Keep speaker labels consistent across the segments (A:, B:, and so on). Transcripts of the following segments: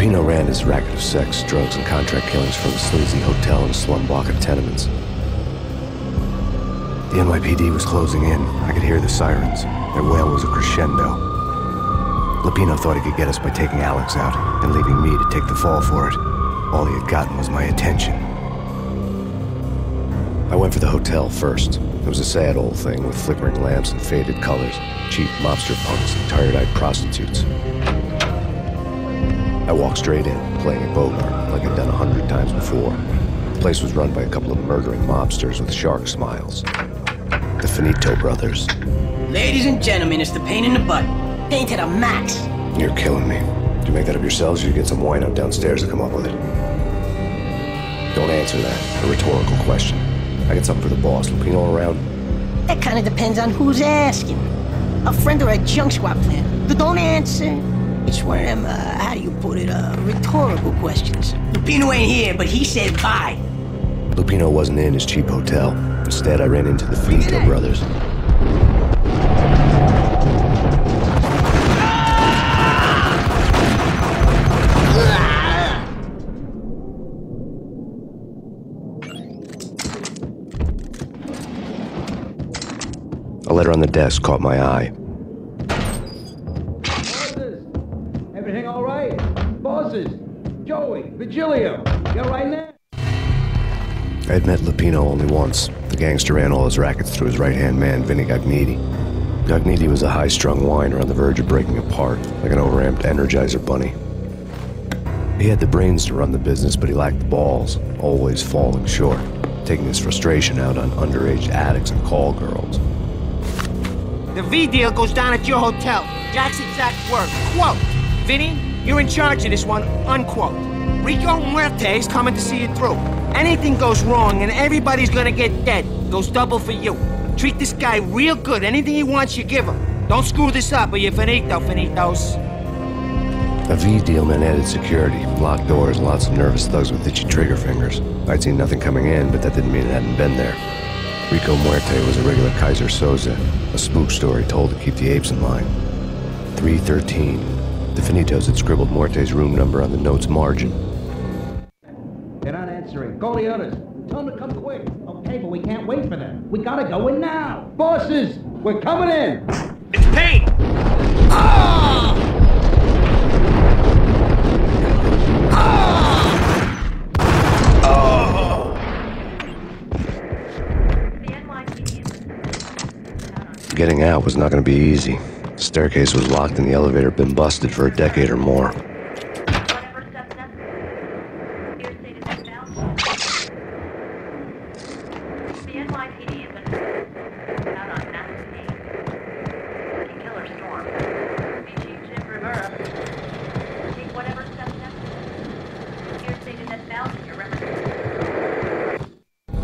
A: Lupino ran his racket of sex, drugs, and contract killings from a sleazy hotel in a slum block of tenements. The NYPD was closing in. I could hear the sirens. Their wail was a crescendo. Lupino thought he could get us by taking Alex out and leaving me to take the fall for it. All he had gotten was my attention. I went for the hotel first. It was a sad old thing with flickering lamps and faded colors, cheap mobster punks and tired-eyed prostitutes. I walked straight in, playing it Bogart like I'd done 100 times before. The place was run by a couple of murdering mobsters with shark smiles. The Finito brothers.
B: Ladies and gentlemen, it's the pain in the butt. Pain to the max.
A: You're killing me. Did you make that up yourselves, or you get some wino downstairs to come up with it? Don't answer that. A rhetorical question. I got something for the boss. Lupino around?
B: That kind of depends on who's asking. A friend or a junk swap plan. But don't answer. It's one of them, how do you put it, rhetorical questions. Lupino ain't here, but he said bye.
A: Lupino wasn't in his cheap hotel. Instead, I ran into the Finito brothers. A letter on the desk caught my eye.
C: Bosses! Everything all right? Bosses! Joey! Virgilio! You all right now?
A: I had met Lupino only once. The gangster ran all his rackets through his right-hand man, Vinny Gagniti. Gagniti was a high-strung whiner on the verge of breaking apart, like an overamped Energizer bunny. He had the brains to run the business, but he lacked the balls, always falling short, taking his frustration out on underage addicts and call girls.
D: The V deal goes down at your hotel. Jack's exact words. Quote, Vinny, you're in charge of this one, unquote. Rico Muerte's coming to see it through. Anything goes wrong and everybody's gonna get dead. Goes double for you. Treat this guy real good. Anything he wants, you give him. Don't screw this up or you're finito, finitos.
A: A V deal meant added security, locked doors, and lots of nervous thugs with itchy trigger fingers. I'd seen nothing coming in, but that didn't mean it hadn't been there. Rico Muerte was a regular Kaiser Soze, a spook story told to keep the apes in line. 313. The Finitos had scribbled Muerte's room number on the note's margin.
C: They're not answering. Call the others. Tell them to come quick. Okay, but we can't wait for them. We gotta go in now. Bosses, we're coming in.
D: It's Payne!
C: Ah! Ah!
A: Getting out was not going to be easy. The staircase was locked and the elevator had been busted for a decade or more.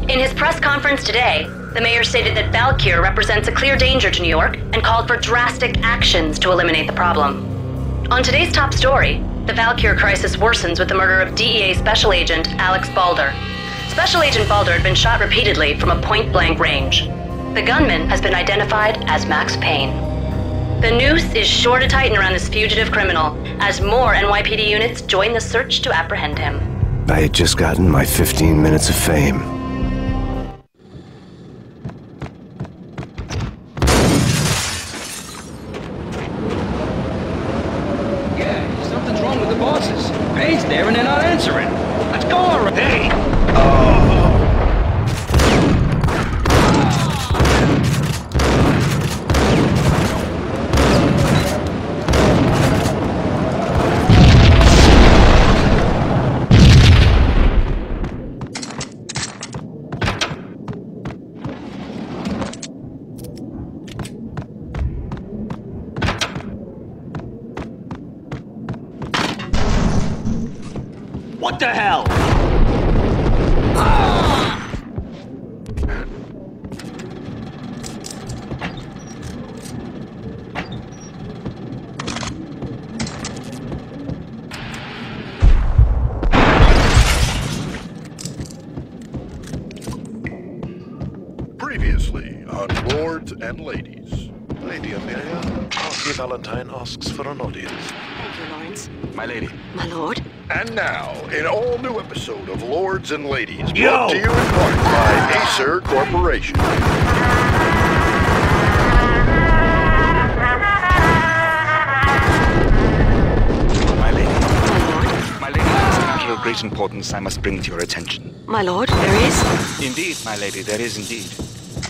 E: In his press conference today, the mayor stated that Valkyr represents a clear danger to New York and called for drastic actions to eliminate the problem. On today's top story, the Valkyr crisis worsens with the murder of DEA Special Agent Alex Balder. Special Agent Balder had been shot repeatedly from a point-blank range. The gunman has been identified as Max Payne. The noose is sure to tighten around this fugitive criminal as more NYPD units join the search to apprehend him.
A: I had just gotten my 15 minutes of fame.
C: Payne's there and they're not answering. Let's go already. Hey!
D: What the hell?
F: Previously on Lords and Ladies. Lady Amelia, Marquis Valentine asks for an audience.
G: Thank you, Lawrence.
D: My lady.
G: My lord.
F: And now, an all-new episode of Lords and Ladies, brought to you in part by Acer Corporation.
G: My lady, there's a matter of great importance I must bring to your attention.
H: My lord, there is?
G: Indeed, my lady, there is indeed.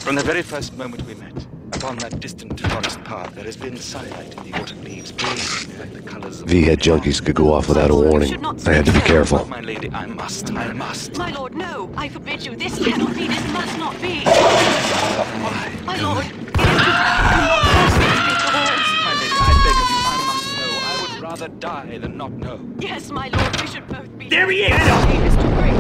G: From the very first moment we met, upon that distant forest path, there has been sunlight in the autumn leaves, blazing like the colors of...
A: V-head junkies could go off without a warning. I had to be careful.
G: My lady, I must.
H: My lord, no! I forbid you! This cannot be! This must not be!
G: Why?
H: My lord, it is not speak the words!
G: My lady, I beg of you, I must know. I would rather die than not know.
H: Yes, my lord, we should both be...
D: There he is!
H: Mr. Green.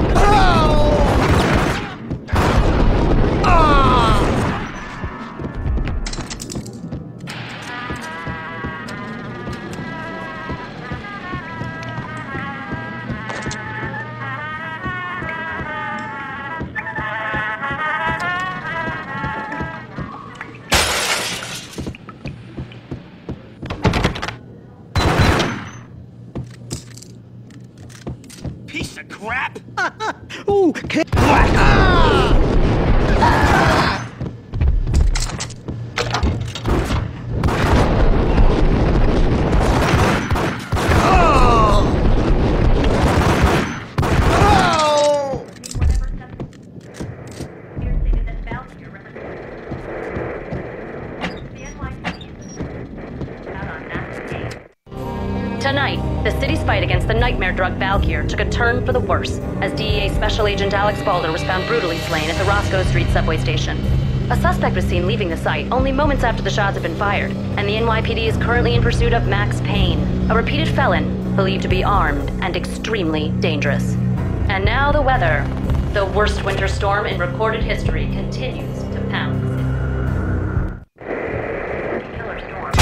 D: Piece of crap!
B: Ooh,
E: Tonight, the city's fight against the nightmare drug Valkyr took a turn for the worse as DEA Special Agent Alex Balder was found brutally slain at the Roscoe Street subway station. A suspect was seen leaving the site only moments after the shots had been fired, and the NYPD is currently in pursuit of Max Payne, a repeated felon believed to be armed and extremely dangerous. And now the weather. The worst winter storm in recorded history continues to pound the city. Killer storm.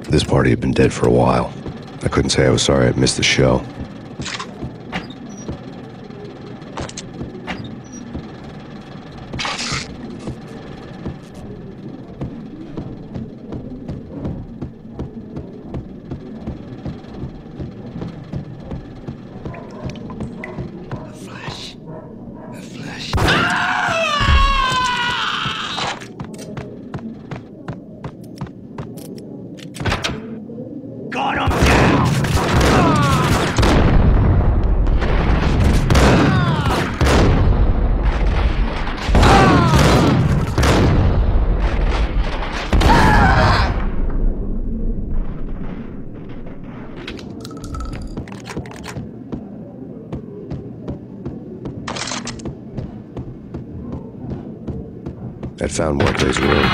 A: This party had been dead for a while. I couldn't say I was sorry I'd missed the show.
D: Got him down!
A: I'd found Muerte's room.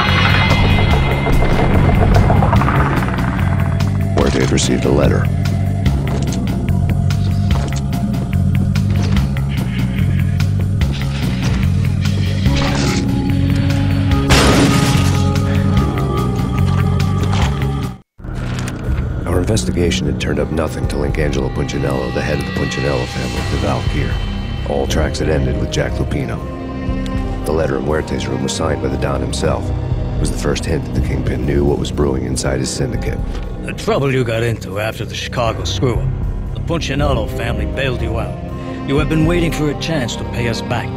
A: Muerte had received a letter. Our investigation had turned up nothing to link Angelo Punchinello, the head of the Punchinello family, to Valkyr. All tracks had ended with Jack Lupino. The letter in Muerte's room was signed by the Don himself. It was the first hint that the Kingpin knew what was brewing inside his syndicate.
I: The trouble you got into after the Chicago screw-up. The Punchinello family bailed you out. You have been waiting for a chance to pay us back.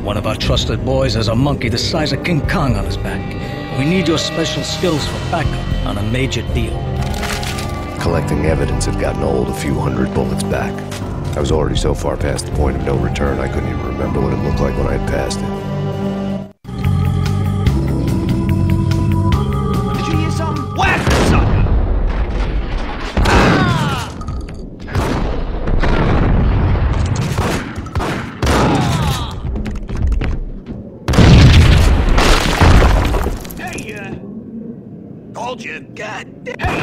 I: One of our trusted boys has a monkey the size of King Kong on his back. We need your special skills for backup on a major deal.
A: Collecting evidence had gotten old a few hundred bullets back. I was already so far past the point of no return I couldn't even remember what it looked like when I had passed it.
D: Did you hear something? Whack the sucker! Hey, told you. God. Hey,